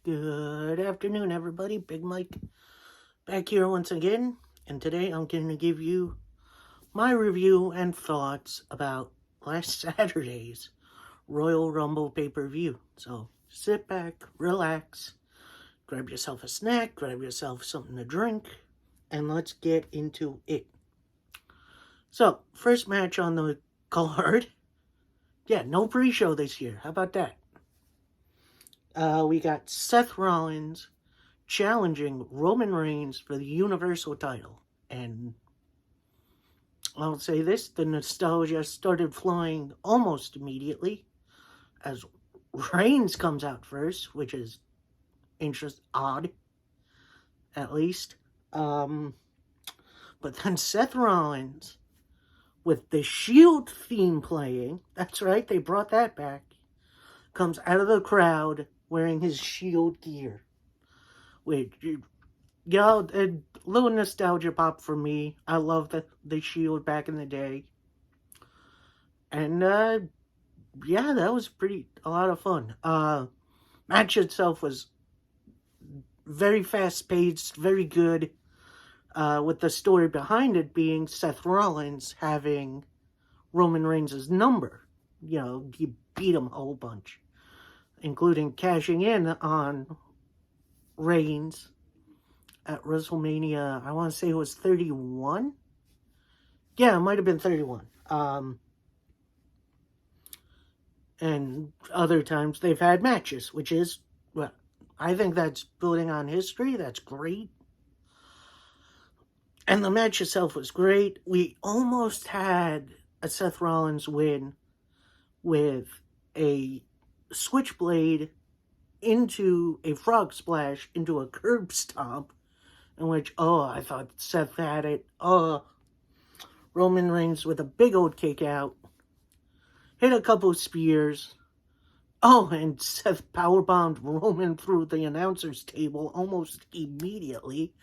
Good afternoon, everybody. Big Mike back here once again, and today I'm going to give you my review and thoughts about last Saturday's Royal Rumble pay-per-view. So sit back, relax, grab yourself a snack, grab yourself something to drink, and let's get into it. So, first match on the card. Yeah, no pre-show this year. How about that? We got Seth Rollins challenging Roman Reigns for the Universal title. And I'll say this, the nostalgia started flowing almost immediately as Reigns comes out first, which is odd, at least. But then Seth Rollins, with the Shield theme playing, that's right, they brought that back, comes out of the crowd wearing his Shield gear. Which, a little nostalgia pop for me. I love the Shield back in the day. And, yeah, that was a lot of fun. Match itself was very fast-paced, very good, with the story behind it being Seth Rollins having Roman Reigns' number. He beat him a whole bunch, including cashing in on Reigns at WrestleMania. I want to say it was 31. Yeah, it might have been 31. And other times they've had matches, which is, well, I think that's building on history. That's great. And the match itself was great. We almost had a Seth Rollins win with a switchblade into a frog splash into a curb stomp, in which, I thought Seth had it. Roman Reigns with a big old kick out. Hit a couple spears. And Seth powerbombed Roman through the announcer's table almost immediately,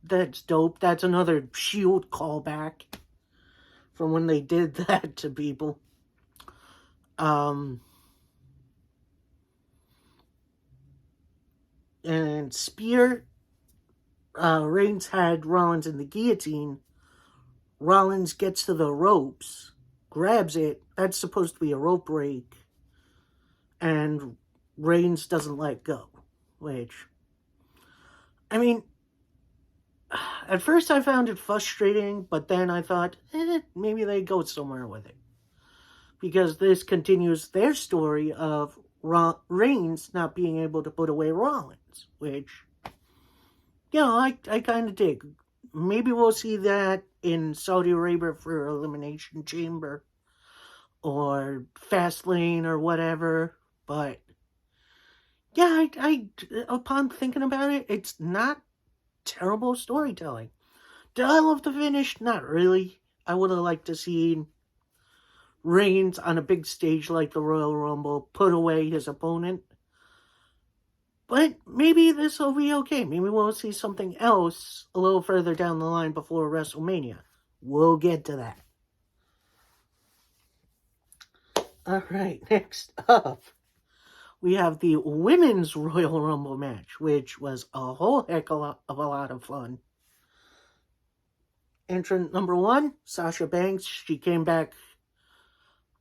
that's dope. That's another Shield callback from when they did that to people. And spear, Reigns had Rollins in the guillotine. Rollins gets to the ropes, grabs it. That's supposed to be a rope break. And Reigns doesn't let go. Which, I mean, at first I found it frustrating, but then I thought, maybe they go somewhere with it. Because this continues their story of Reigns not being able to put away Rollins. Which, I kind of dig. Maybe we'll see that in Saudi Arabia for Elimination Chamber or Fastlane or whatever. But yeah, I upon thinking about it, it's not terrible storytelling. Did I love the finish? Not really. I would have liked to see Reigns on a big stage like the Royal Rumble put away his opponent. But maybe this will be okay. Maybe we'll see something else a little further down the line before WrestleMania. We'll get to that. Alright, next up, we have the Women's Royal Rumble match, which was a whole heck of a lot of fun. Entrant number 1, Sasha Banks. She came back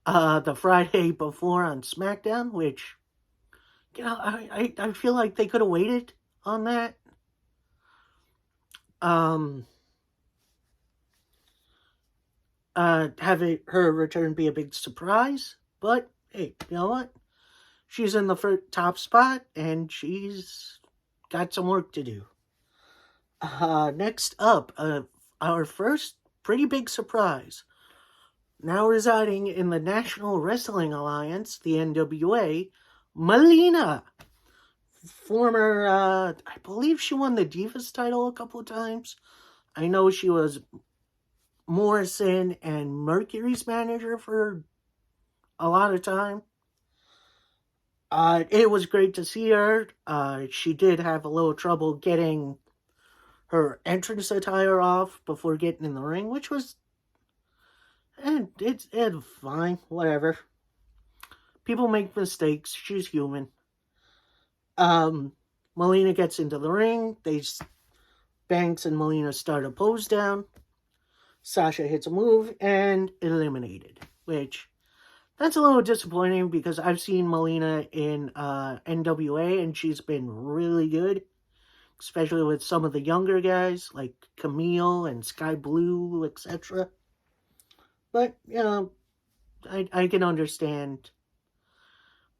the Friday before on SmackDown, which, I feel like they could have waited on that. Have her return be a big surprise, but hey, you know what? She's in the top spot, and she's got some work to do. Next up, our first pretty big surprise. Now residing in the National Wrestling Alliance, the NWA, Melina. Former, I believe she won the Divas title a couple of times. I know she was Morrison and Mercury's manager for a lot of time. It was great to see her. She did have a little trouble getting her entrance attire off before getting in the ring, which was, it's fine, whatever. People make mistakes. She's human. Melina gets into the ring. Banks and Melina start a pose down. Sasha hits a move and eliminated, which that's a little disappointing because I've seen Melina in NWA and she's been really good, especially with some of the younger guys like Camille and Sky Blue, etc. But, I can understand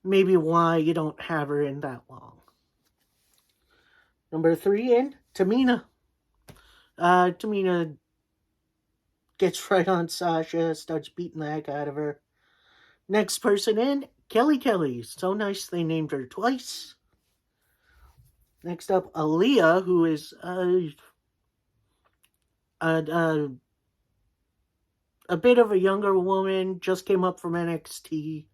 maybe why you don't have her in that long. Number 3 in, Tamina. Tamina gets right on Sasha, starts beating the heck out of her. Next person in, Kelly. So nice they named her twice. Next up, Aaliyah, who is a bit of a younger woman, just came up from NXT.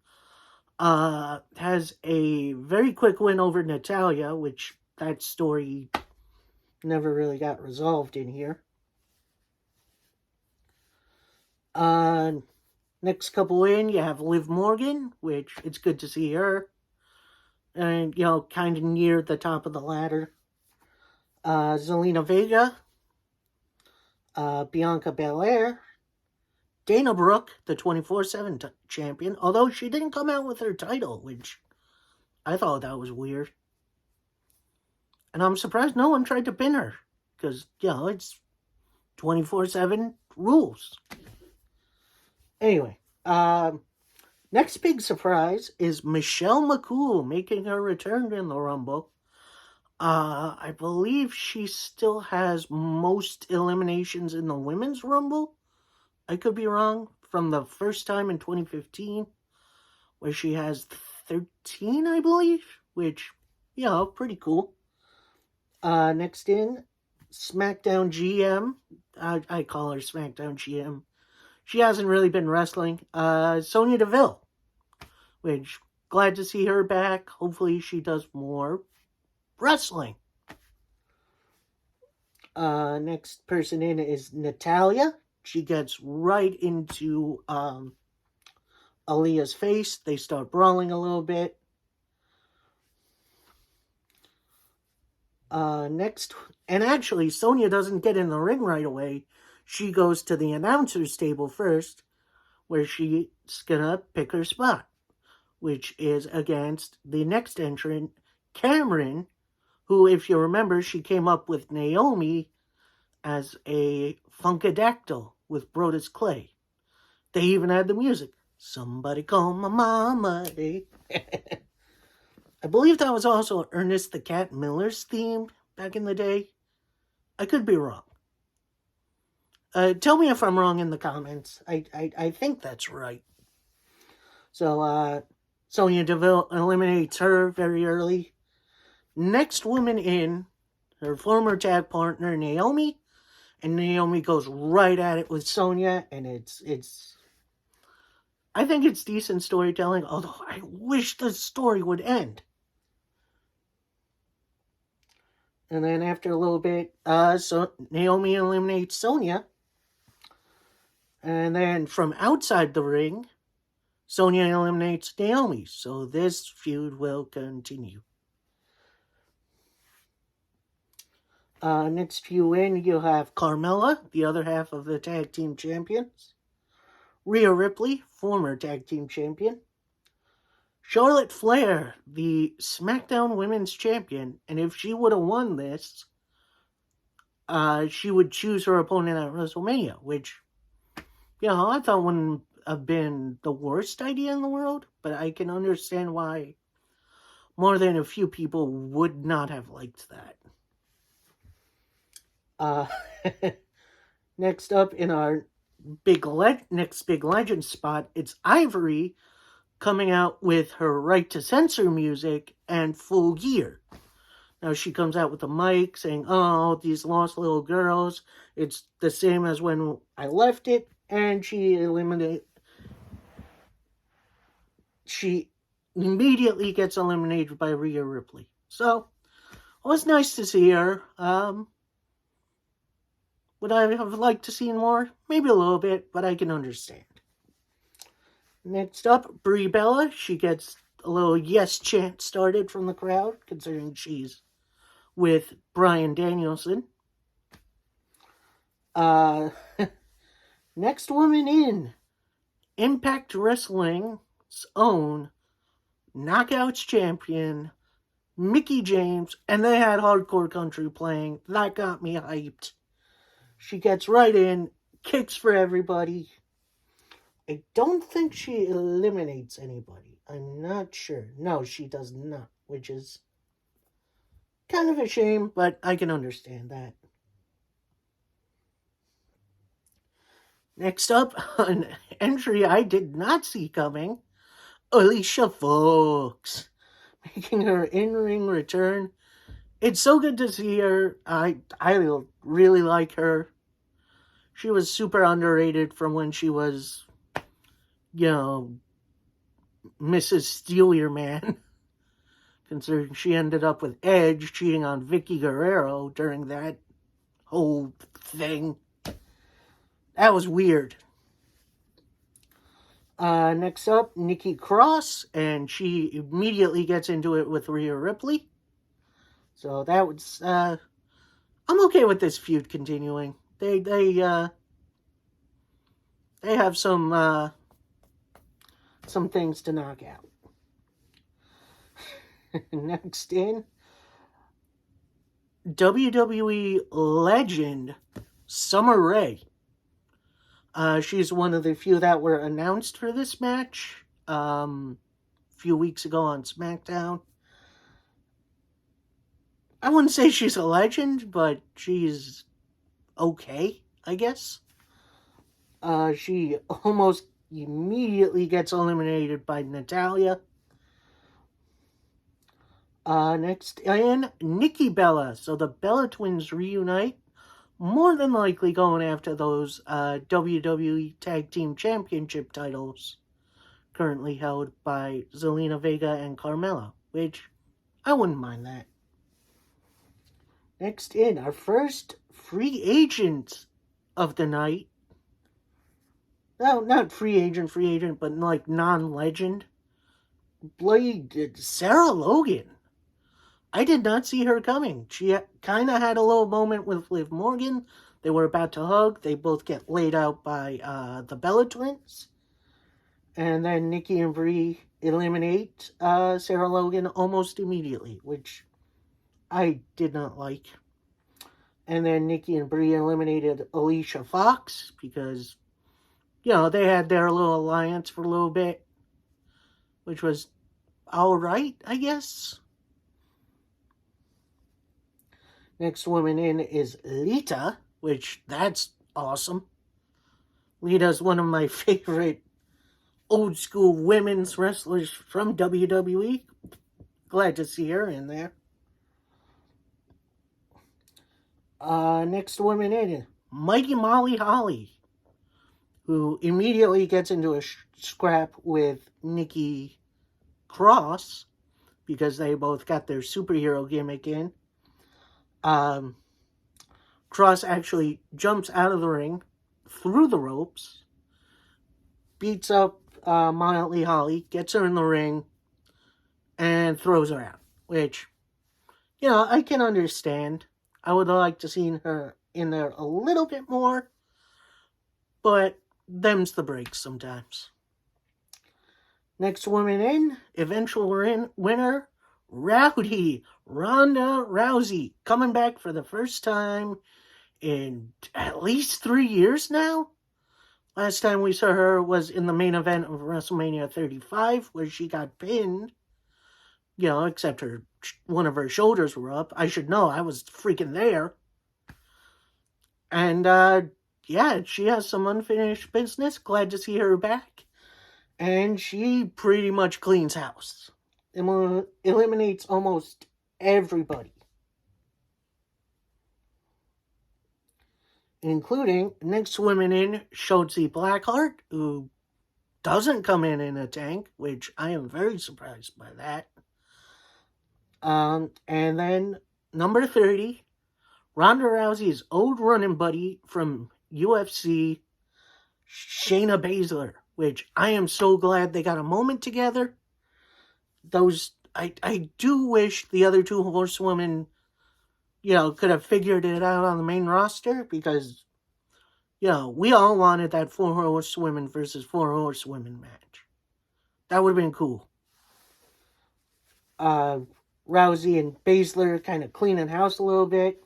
Has a very quick win over Natalya, which that story never really got resolved in here. Next couple in, you have Liv Morgan, which it's good to see her. And, kind of near the top of the ladder. Zelina Vega. Bianca Belair. Dana Brooke, the 24/7 champion. Although she didn't come out with her title, which I thought that was weird. And I'm surprised no one tried to pin her. Because, it's 24/7 rules. Anyway, next big surprise is Michelle McCool making her return in the Rumble. I believe she still has most eliminations in the Women's Rumble. I could be wrong. From the first time in 2015, where she has 13, I believe, which, pretty cool. Next in, SmackDown GM. I call her SmackDown GM. She hasn't really been wrestling. Sonya Deville, which, glad to see her back. Hopefully she does more wrestling. Next person in is Natalya. She gets right into Aaliyah's face. They start brawling a little bit. Next, and actually, Sonya doesn't get in the ring right away. She goes to the announcer's table first, where she's gonna pick her spot, which is against the next entrant, Cameron, who, if you remember, she came up with Naomi as a Funkadactyl with Brodus Clay. They even had the music. Somebody call my mama. I believe that was also Ernest the Cat Miller's theme back in the day. I could be wrong. Tell me if I'm wrong in the comments. I think that's right. So, Sonya Deville eliminates her very early. Next woman in, her former tag partner, Naomi. And Naomi goes right at it with Sonya. And it's I think it's decent storytelling. Although I wish the story would end. And then after a little bit, so Naomi eliminates Sonya. And then from outside the ring, Sonya eliminates Naomi. So this feud will continue. Next few in, you'll have Carmella, the other half of the tag team champions. Rhea Ripley, former tag team champion. Charlotte Flair, the SmackDown Women's Champion. And if she would have won this, she would choose her opponent at WrestleMania, which, I thought wouldn't have been the worst idea in the world, but I can understand why more than a few people would not have liked that. Next up in our next big legend spot, it's Ivory coming out with her Right to Censor music and Full Gear. Now she comes out with a mic saying, "Oh, these lost little girls. It's the same as when I left it." And she immediately gets eliminated by Rhea Ripley. So, it was nice to see her. Would I have liked to see more? Maybe a little bit, but I can understand. Next up, Brie Bella. She gets a little yes chant started from the crowd, considering she's with Bryan Danielson. Next woman in, Impact Wrestling's own Knockouts champion, Mickie James, and they had Hardcore Country playing. That got me hyped. She gets right in, kicks for everybody. I don't think she eliminates anybody. I'm not sure. No, she does not, which is kind of a shame, but I can understand that. Next up, an entry I did not see coming, Alicia Fox, making her in-ring return. It's so good to see her. I really like her. She was super underrated from when she was, Mrs. Steal Your Man. Considering she ended up with Edge cheating on Vicky Guerrero during that whole thing. That was weird. Next up, Nikki Cross, and she immediately gets into it with Rhea Ripley. So that was, I'm okay with this feud continuing. They have some things to knock out. Next in, WWE legend Summer Rae. She's one of the few that were announced for this match a few weeks ago on SmackDown. I wouldn't say she's a legend, but she's okay, I guess. She almost immediately gets eliminated by Natalya. Next in, Nikki Bella. So the Bella Twins reunite, more than likely going after those WWE Tag Team Championship titles currently held by Zelina Vega and Carmella, which I wouldn't mind that. Next in, our first free agent of the night. No, not free agent, but like non-legend. Sarah Logan. I did not see her coming. She kind of had a little moment with Liv Morgan. They were about to hug. They both get laid out by the Bella Twins. And then Nikki and Brie eliminate Sarah Logan almost immediately, which I did not like. And then Nikki and Brie eliminated Alicia Fox because, they had their little alliance for a little bit, which was alright, I guess. Next woman in is Lita, which that's awesome. Lita's one of my favorite old school women's wrestlers from WWE. Glad to see her in there. Next woman in, Mighty Molly Holly, who immediately gets into a scrap with Nikki Cross because they both got their superhero gimmick in. Cross actually jumps out of the ring through the ropes, beats up Molly Holly, gets her in the ring, and throws her out, which, I can understand. I would have liked to see her in there a little bit more, but them's the breaks sometimes. Next woman in, eventual winner, Rowdy Ronda Rousey, coming back for the first time in at least 3 years now. Last time we saw her was in the main event of WrestleMania 35, where she got pinned. Except one of her shoulders were up. I should know, I was freaking there. And, she has some unfinished business. Glad to see her back. And she pretty much cleans house. Eliminates almost everybody. Including, next woman in, Shotzi Blackheart, who doesn't come in a tank, which I am very surprised by that. And then, number 30, Ronda Rousey's old running buddy from UFC, Shayna Baszler, which I am so glad they got a moment together. I do wish the other two horsewomen, could have figured it out on the main roster, because, we all wanted that 4 horsewomen versus 4 horsewomen match. That would have been cool. Rousey and Baszler kind of cleaning house a little bit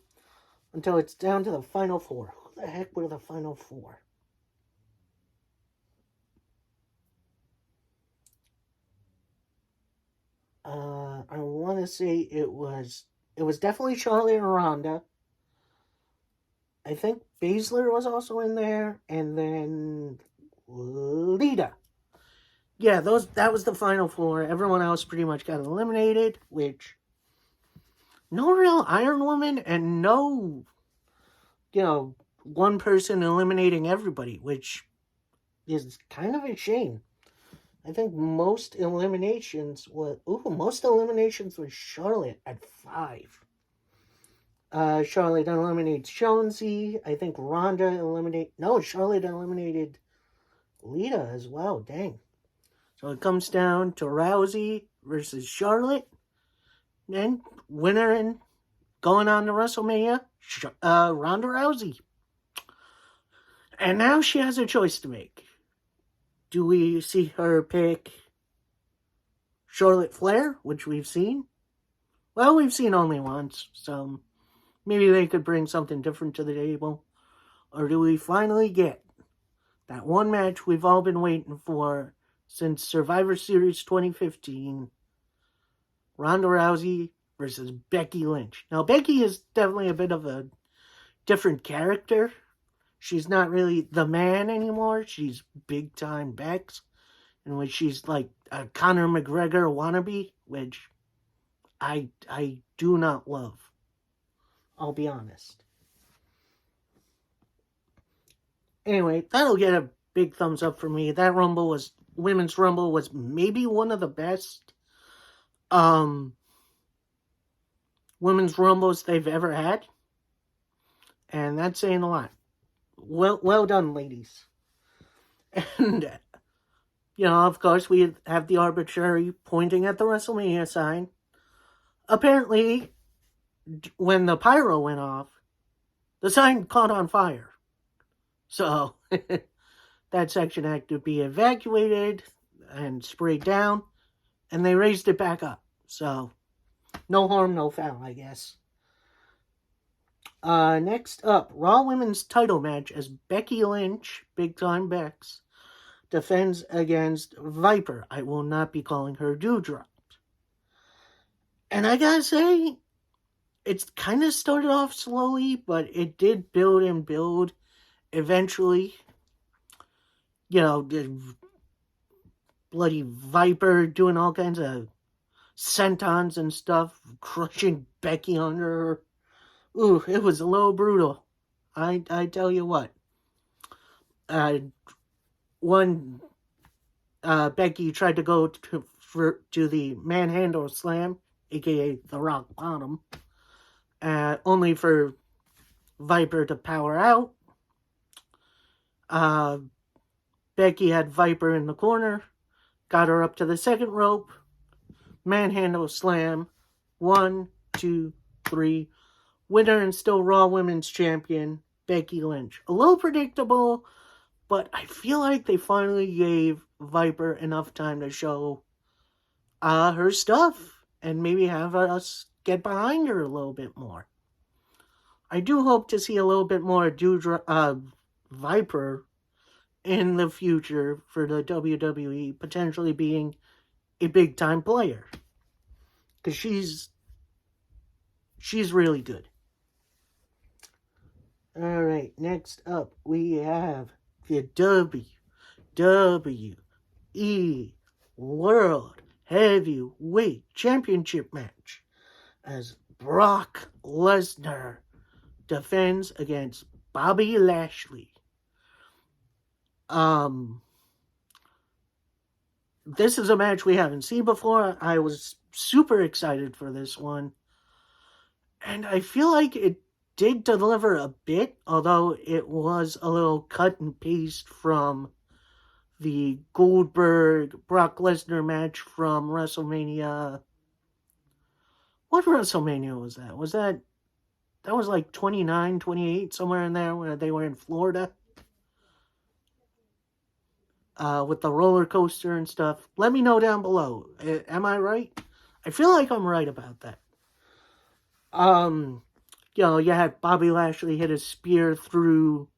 until it's down to the final 4. Who the heck were the final 4? I want to say it was definitely Charlotte and Ronda. I think Baszler was also in there, and then Lita. Yeah, that was the final 4. Everyone else pretty much got eliminated, which no real Iron Woman and no, one person eliminating everybody, which is kind of a shame. I think most eliminations was Charlotte at 5. Charlotte eliminates Jonesy. I think Charlotte eliminated Lita as well. Dang. So it comes down to Rousey versus Charlotte. And winner and going on to WrestleMania, Ronda Rousey. And now she has a choice to make. Do we see her pick Charlotte Flair, which we've seen? Well, we've seen only once, so maybe they could bring something different to the table. Or do we finally get that one match we've all been waiting for since Survivor Series 2015? Ronda Rousey versus Becky Lynch. Now, Becky is definitely a bit of a different character. She's not really the man anymore. She's big time Bex, in which she's like a Conor McGregor wannabe, which I do not love. I'll be honest. Anyway, that'll get a big thumbs up for me. That Women's Rumble was maybe one of the best Women's Rumbles they've ever had. And that's saying a lot. Well done, ladies. And, of course, we have the arbitrary pointing at the WrestleMania sign. Apparently, when the pyro went off, the sign caught on fire. So, that section had to be evacuated and sprayed down, and they raised it back up. So, no harm, no foul, I guess. Next up, Raw Women's title match as Becky Lynch, Big Time Bex, defends against Viper. I will not be calling her Dewdrop. And I gotta say, it's kind of started off slowly, but it did build and build. Eventually, the bloody Viper doing all kinds of sentons and stuff, crushing Becky under her. Ooh, it was a little brutal. I tell you what. Becky tried to go to the manhandle slam, aka the rock bottom, only for Viper to power out. Becky had Viper in the corner, got her up to the second rope, manhandle slam, 1, 2, 3. Winner and still Raw Women's Champion, Becky Lynch. A little predictable, but I feel like they finally gave Viper enough time to show her stuff and maybe have us get behind her a little bit more. I do hope to see a little bit more Viper in the future for the WWE, potentially being a big time player. Because she's really good. Alright, next up we have the WWE World Heavyweight Championship match as Brock Lesnar defends against Bobby Lashley. This is a match we haven't seen before. I was super excited for this one. And I feel like it did deliver a bit, although it was a little cut and paste from the Goldberg-Brock Lesnar match from WrestleMania. What WrestleMania was that? That was like 29, 28, somewhere in there where they were in Florida? With the roller coaster and stuff. Let me know down below. Am I right? I feel like I'm right about that. You had Bobby Lashley hit a spear through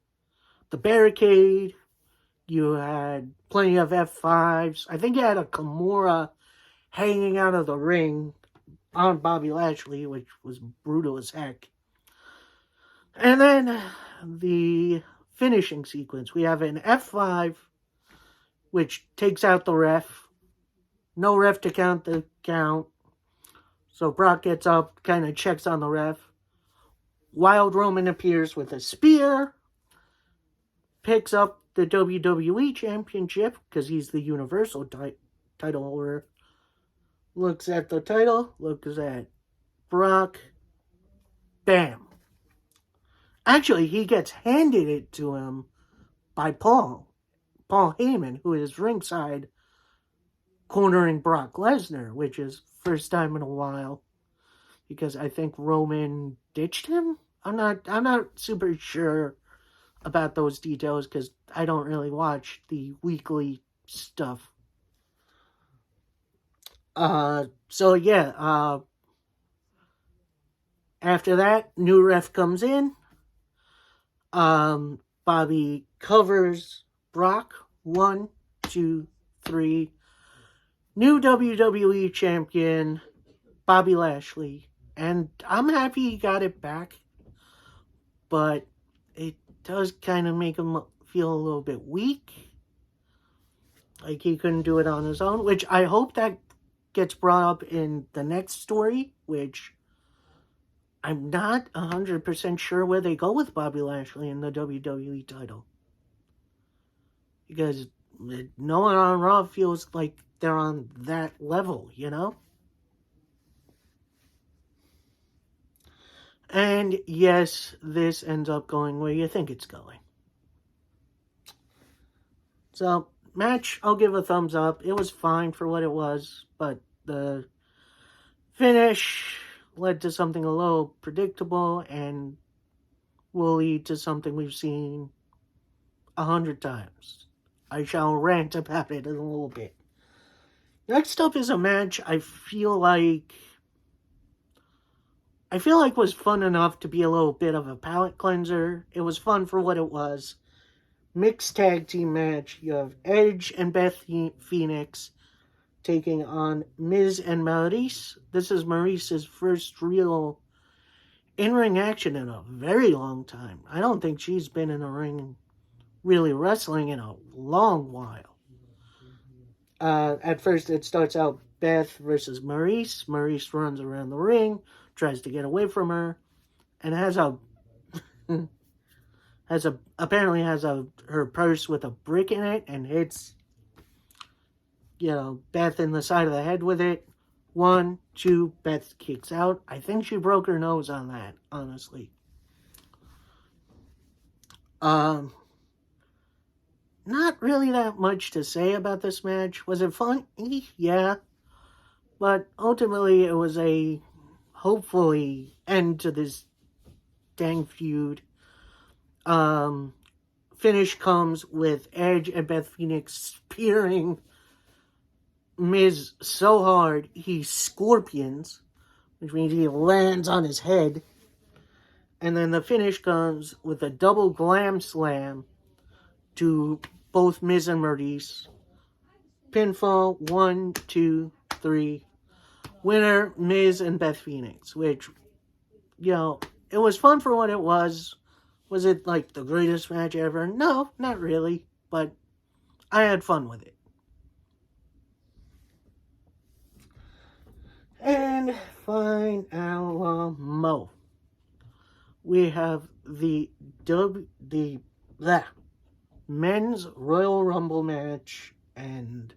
the barricade. You had plenty of F5s. I think you had a Kimura hanging out of the ring on Bobby Lashley, which was brutal as heck. And then the finishing sequence. We have an F5, which takes out the ref. No ref to count the count. So Brock gets up, kind of checks on the ref. Wild Roman appears with a spear. Picks up the WWE Championship, because he's the Universal title holder. Looks at the title. Looks at Brock. Bam. Actually, he gets handed it to him by Paul Heyman, who is ringside cornering Brock Lesnar, which is first time in a while, because I think Roman ditched him. I'm not super sure about those details because I don't really watch the weekly stuff. So yeah, after that, new ref comes in. Bobby covers Brock. 1, 2, 3. New WWE champion, Bobby Lashley. And I'm happy he got it back. But it does kind of make him feel a little bit weak. Like he couldn't do it on his own. Which I hope that gets brought up in the next story. Which I'm not 100% sure where they go with Bobby Lashley in the WWE title. Because no one on Raw feels like they're on that level, you know? And yes, this ends up going where you think it's going. So, match, I'll give a thumbs up. It was fine for what it was, but the finish led to something a little predictable and will lead to something we've seen 100 times. I shall rant about it in a little bit. Next up is a match I feel like was fun enough to be a little bit of a palate cleanser. It was fun for what it was. Mixed tag team match. You have Edge and Beth Phoenix taking on Miz and Maurice. This is Maurice's first real in-ring action in a very long time. I don't think she's been in a ring really wrestling in a long while. At first it starts out Beth versus Maurice. Maurice runs around the ring, tries to get away from her, and apparently has her purse with a brick in it and hits Beth in the side of the head with it. 1, 2, Beth kicks out. I think she broke her nose on that, honestly. Not really that much to say about this match. Was it fun? Yeah. But ultimately, it was a hopefully end to this dang feud. Finish comes with Edge and Beth Phoenix spearing Miz so hard he scorpions, which means he lands on his head. And then the finish comes with a double glam slam to both Miz and Maurice. Pinfall, 1, 2, 3. Winner, Miz and Beth Phoenix, which, it was fun for what it was. Was it like the greatest match ever? No, not really, but I had fun with it. And finally, we have the men's Royal Rumble match, and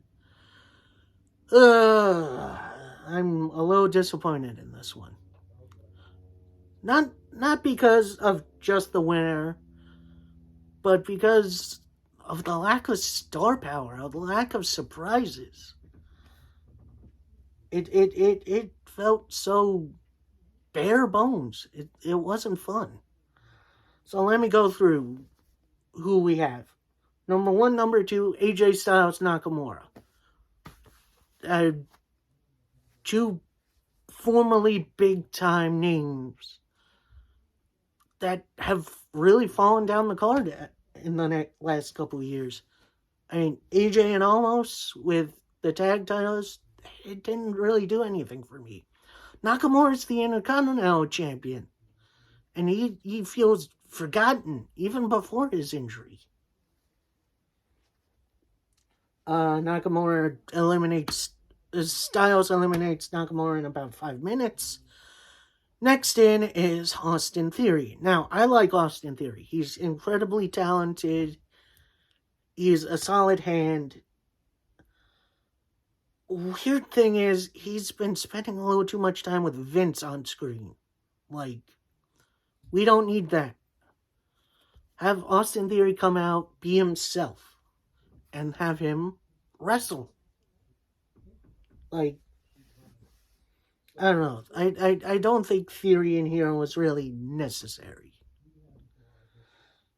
I'm a little disappointed in this one. Not because of just the winner, but because of the lack of star power, of the lack of surprises. It felt so bare bones. It wasn't fun. So let me go through who we have. Number 1, number 2, AJ Styles, Nakamura. Two formerly big-time names that have really fallen down the card in the last couple of years. I mean, AJ and Almost with the tag titles, it didn't really do anything for me. Nakamura's the Intercontinental Champion, and he feels forgotten even before his injury. Styles eliminates Nakamura in about 5 minutes. Next in is Austin Theory. Now, I like Austin Theory. He's incredibly talented. He's a solid hand. Weird thing is, he's been spending a little too much time with Vince on screen. Like, we don't need that. Have Austin Theory come out, be himself, and have him wrestle. Like, I don't know. I don't think Theory in here was really necessary.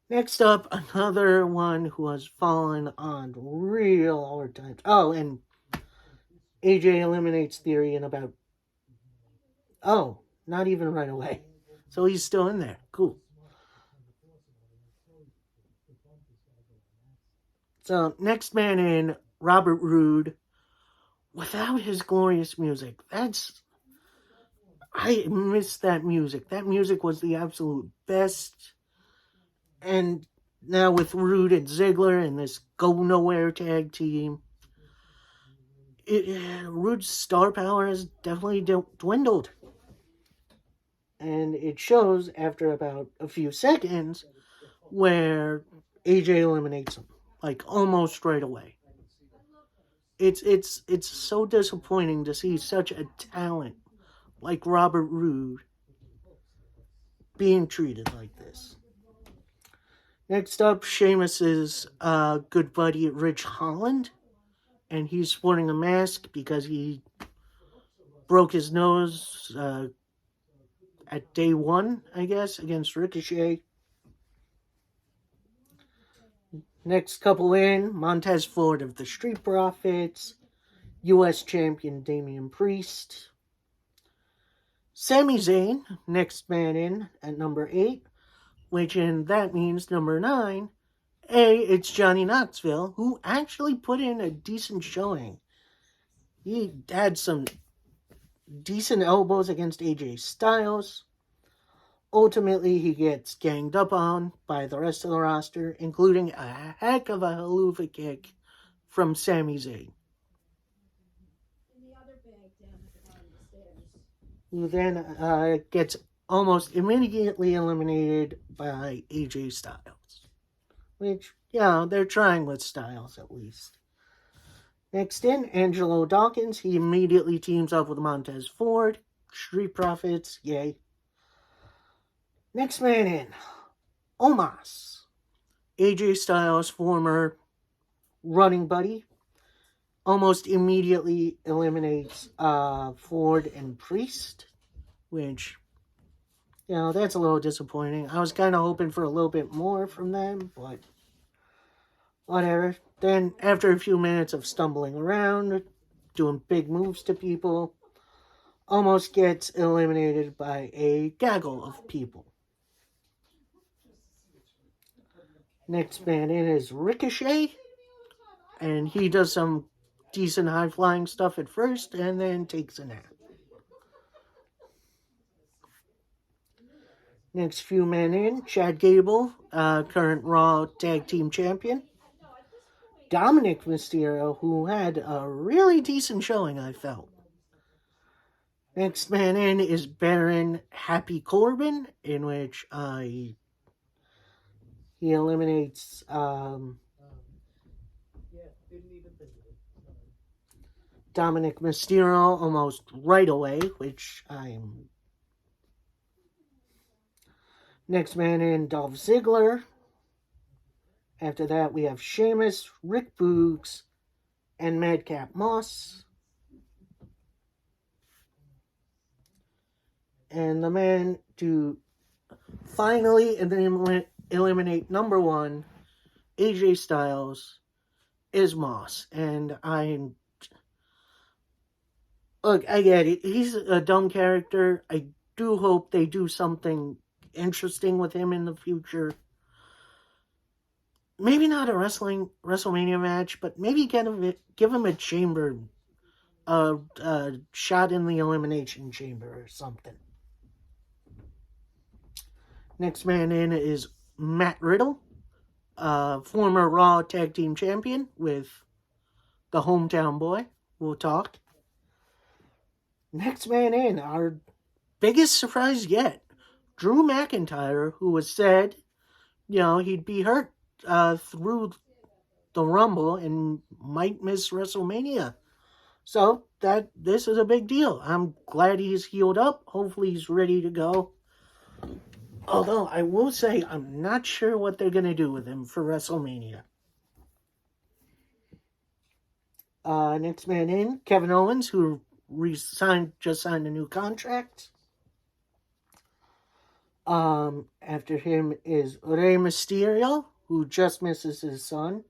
Next up, another one who has fallen on real hard times. Oh, and AJ eliminates Theory in about... Oh, not even right away. So he's still in there. Cool. So, next man in, Robert Roode. Without his glorious music, I miss that music. That music was the absolute best. And now with Roode and Ziggler and this go-nowhere tag team, Roode's star power has definitely dwindled. And it shows after about a few seconds where AJ eliminates him, like almost right away. It's so disappointing to see such a talent like Robert Roode being treated like this. Next up, Sheamus's good buddy Rich Holland, and he's sporting a mask because he broke his nose at day 1, I guess, against Ricochet. Next couple in, Montez Ford of the Street Profits, U.S. Champion Damian Priest. Sami Zayn, next man in at number 8, that means number 9, it's Johnny Knoxville, who actually put in a decent showing. He had some decent elbows against AJ Styles. Ultimately, he gets ganged up on by the rest of the roster, including a heck of a haluva kick from Sami Zayn, who then gets almost immediately eliminated by AJ Styles. Which, they're trying with Styles at least. Next in, Angelo Dawkins. He immediately teams up with Montez Ford. Street Profits, yay. Next man in, Omos. AJ Styles' former running buddy almost immediately eliminates Ford and Priest, which, that's a little disappointing. I was kind of hoping for a little bit more from them, but whatever. Then, after a few minutes of stumbling around, doing big moves to people, almost gets eliminated by a gaggle of people. Next man in is Ricochet, and he does some decent high-flying stuff at first, and then takes a nap. Next few men in, Chad Gable, current Raw Tag Team Champion. Dominic Mysterio, who had a really decent showing, I felt. Next man in is Baron Happy Corbin, in which he eliminates Dominic Mysterio almost right away, which I'm... Next man in, Dolph Ziggler. After that, we have Sheamus, Rick Boogs, and Madcap Moss. And the man to finally eliminate number one, AJ Styles, is Moss. And look, I get it. He's a dumb character. I do hope they do something interesting with him in the future. Maybe not a WrestleMania match, but maybe give him a chamber, shot in the Elimination Chamber or something. Next man in is Matt Riddle, former Raw Tag Team Champion with the Hometown Boy. We'll talk. Next man in, our biggest surprise yet, Drew McIntyre, who was said, he'd be hurt through the Rumble and might miss WrestleMania. So this is a big deal. I'm glad he's healed up. Hopefully he's ready to go. Although I will say I'm not sure what they're going to do with him for WrestleMania. Next man in, Kevin Owens, who just signed a new contract. After him is Rey Mysterio, who just misses his son.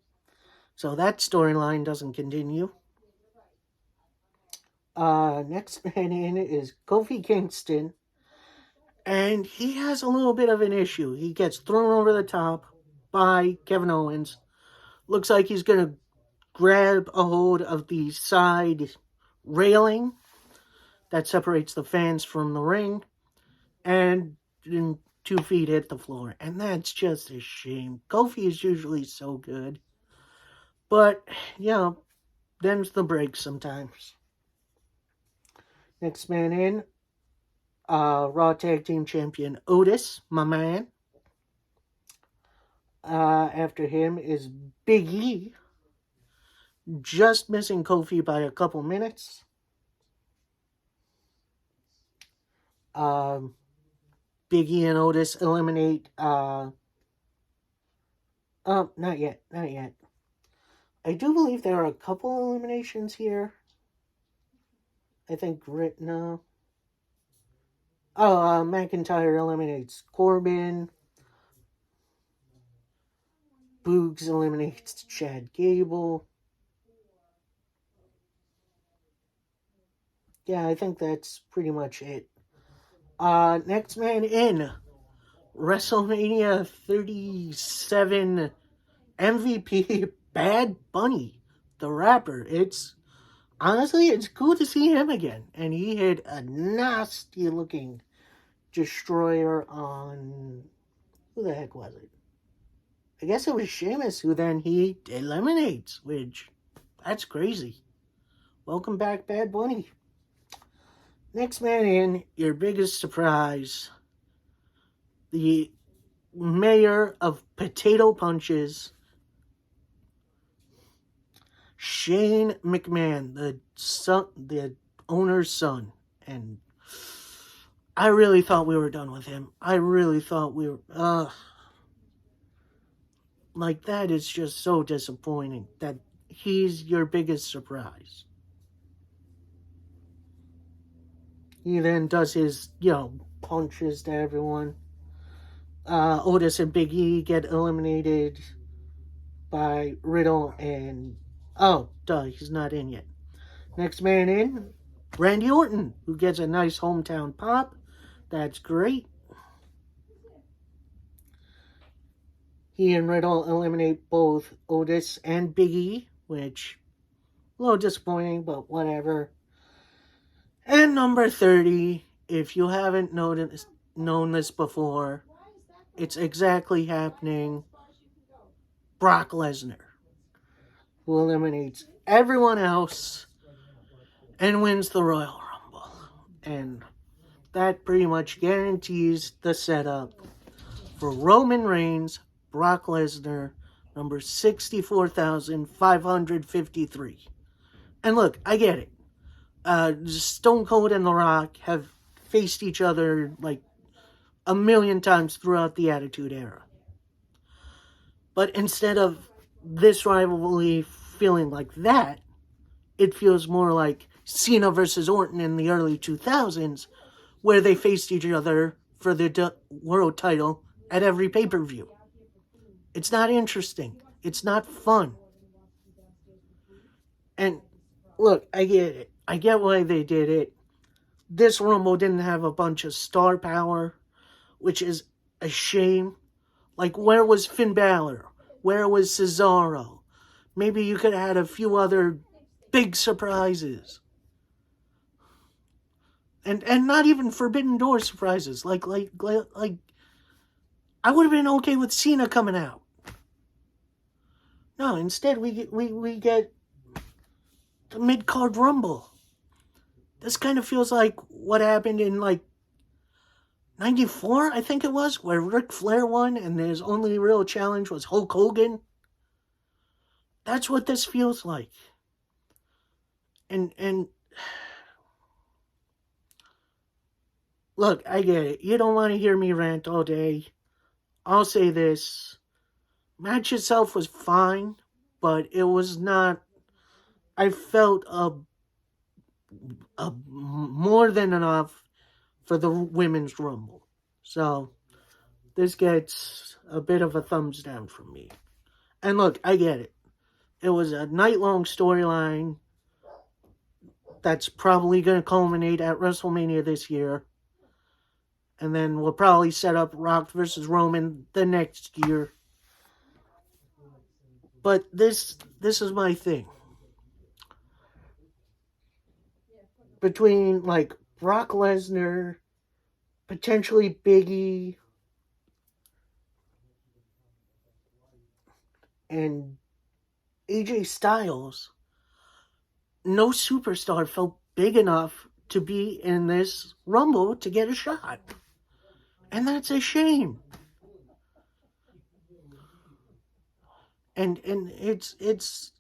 So that storyline doesn't continue. Next man in is Kofi Kingston. And he has a little bit of an issue. He gets thrown over the top by Kevin Owens. Looks like he's going to grab a hold of the side railing that separates the fans from the ring. And 2 feet hit the floor. And that's just a shame. Kofi is usually so good. But, them's the breaks sometimes. Next man in, Raw Tag Team Champion Otis, my man. After him is Big E, just missing Kofi by a couple minutes. Big E and Otis eliminate, not yet. I do believe there are a couple eliminations here. I think no. McIntyre eliminates Corbin. Boogs eliminates Chad Gable. Yeah, I think that's pretty much it. Next man in, WrestleMania 37 MVP, Bad Bunny, the rapper. Honestly, it's cool to see him again. And he hit a nasty looking destroyer on, who the heck was it? I guess it was Sheamus, who then he eliminates, which, that's crazy. Welcome back, Bad Bunny. Next man in, your biggest surprise, the mayor of Potato Punches, Shane McMahon, the owner's son. And I really thought we were done with him. I really thought we were, that is just so disappointing that he's your biggest surprise. He then does his, punches to everyone. Otis and Big E get eliminated by Riddle and... Oh, he's not in yet. Next man in, Randy Orton, who gets a nice hometown pop. That's great. He and Riddle eliminate both Otis and Big E, which, a little disappointing, but whatever. And number 30, if you haven't known this before, it's exactly happening. Brock Lesnar, who eliminates everyone else and wins the Royal Rumble. And that pretty much guarantees the setup for Roman Reigns, Brock Lesnar, number 64,553. And look, I get it. Stone Cold and The Rock have faced each other like a million times throughout the Attitude Era. But instead of this rivalry feeling like that, it feels more like Cena versus Orton in the early 2000s, where they faced each other for the world title at every pay-per-view. It's not interesting. It's not fun. And look, I get it. I get why they did it. This Rumble didn't have a bunch of star power, which is a shame. Like, where was Finn Balor? Where was Cesaro? Maybe you could have had a few other big surprises. And not even Forbidden Door surprises. Like I would have been okay with Cena coming out. No, instead we get the mid-card Rumble. This kind of feels like what happened in, like, 94, I think it was, where Ric Flair won and his only real challenge was Hulk Hogan. That's what this feels like. And look, I get it. You don't want to hear me rant all day. I'll say this. Match itself was fine, but it was not... I felt more than enough for the Women's Rumble. So, this gets a bit of a thumbs down from me. And look, I get it. It was a night-long storyline that's probably going to culminate at WrestleMania this year. And then we'll probably set up Rock versus Roman the next year. But this is my thing. Between, like, Brock Lesnar, potentially Big E, and AJ Styles, no superstar felt big enough to be in this Rumble to get a shot. And that's a shame. And it's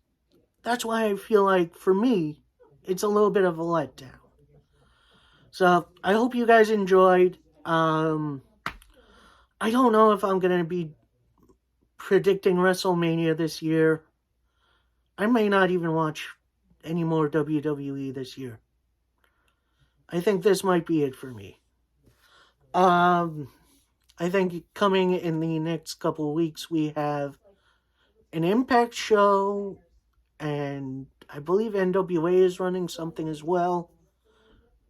that's why I feel like, for me, it's a little bit of a letdown. So, I hope you guys enjoyed. I don't know if I'm going to be predicting WrestleMania this year. I may not even watch any more WWE this year. I think this might be it for me. I think coming in the next couple of weeks, we have an Impact show, and I believe NWA is running something as well.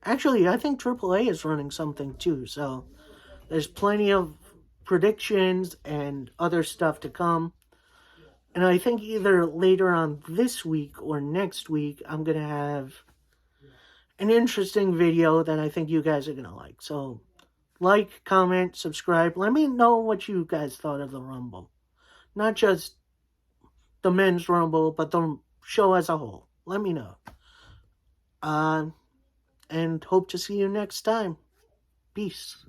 Actually, I think AAA is running something too, so there's plenty of predictions and other stuff to come. And I think either later on this week or next week, I'm going to have an interesting video that I think you guys are going to like. So, like, comment, subscribe. Let me know what you guys thought of the Rumble. Not just the men's Rumble, but the show as a whole. Let me know. And hope to see you next time. Peace.